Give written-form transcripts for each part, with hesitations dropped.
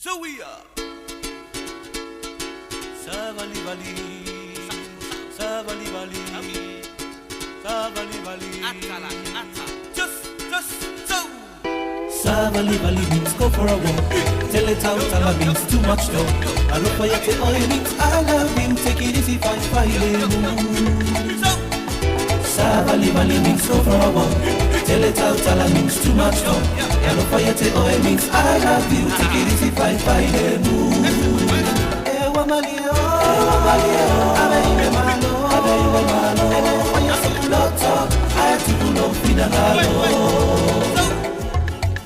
So we are Sāvalivali, Sāvalivali, Sāvalivali. Just so. Sāvalivali means go for a walk. Tell it out, Tala means too much though. I look for you, tell you means I love him. Take it easy, fight. Sāvalivali means go for a walk. Tell it out, Tala means too much though. I look for you, tell you means I love you. Take it easy, fight.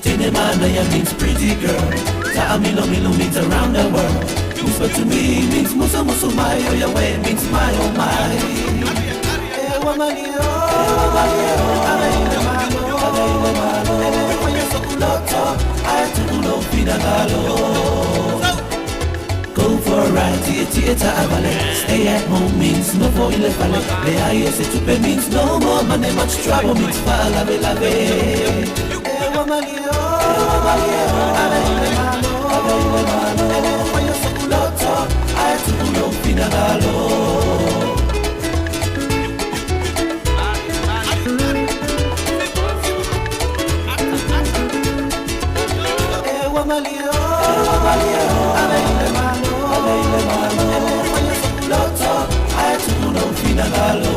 Tenemana means pretty girl. Ta'amilo means around the world. Musa to me means musa my oh your way means my oh my. Go for a ride to your theater, stay at home means no for ile vale. The highest to pay means no more money, much trouble means fa lave. Finagalo,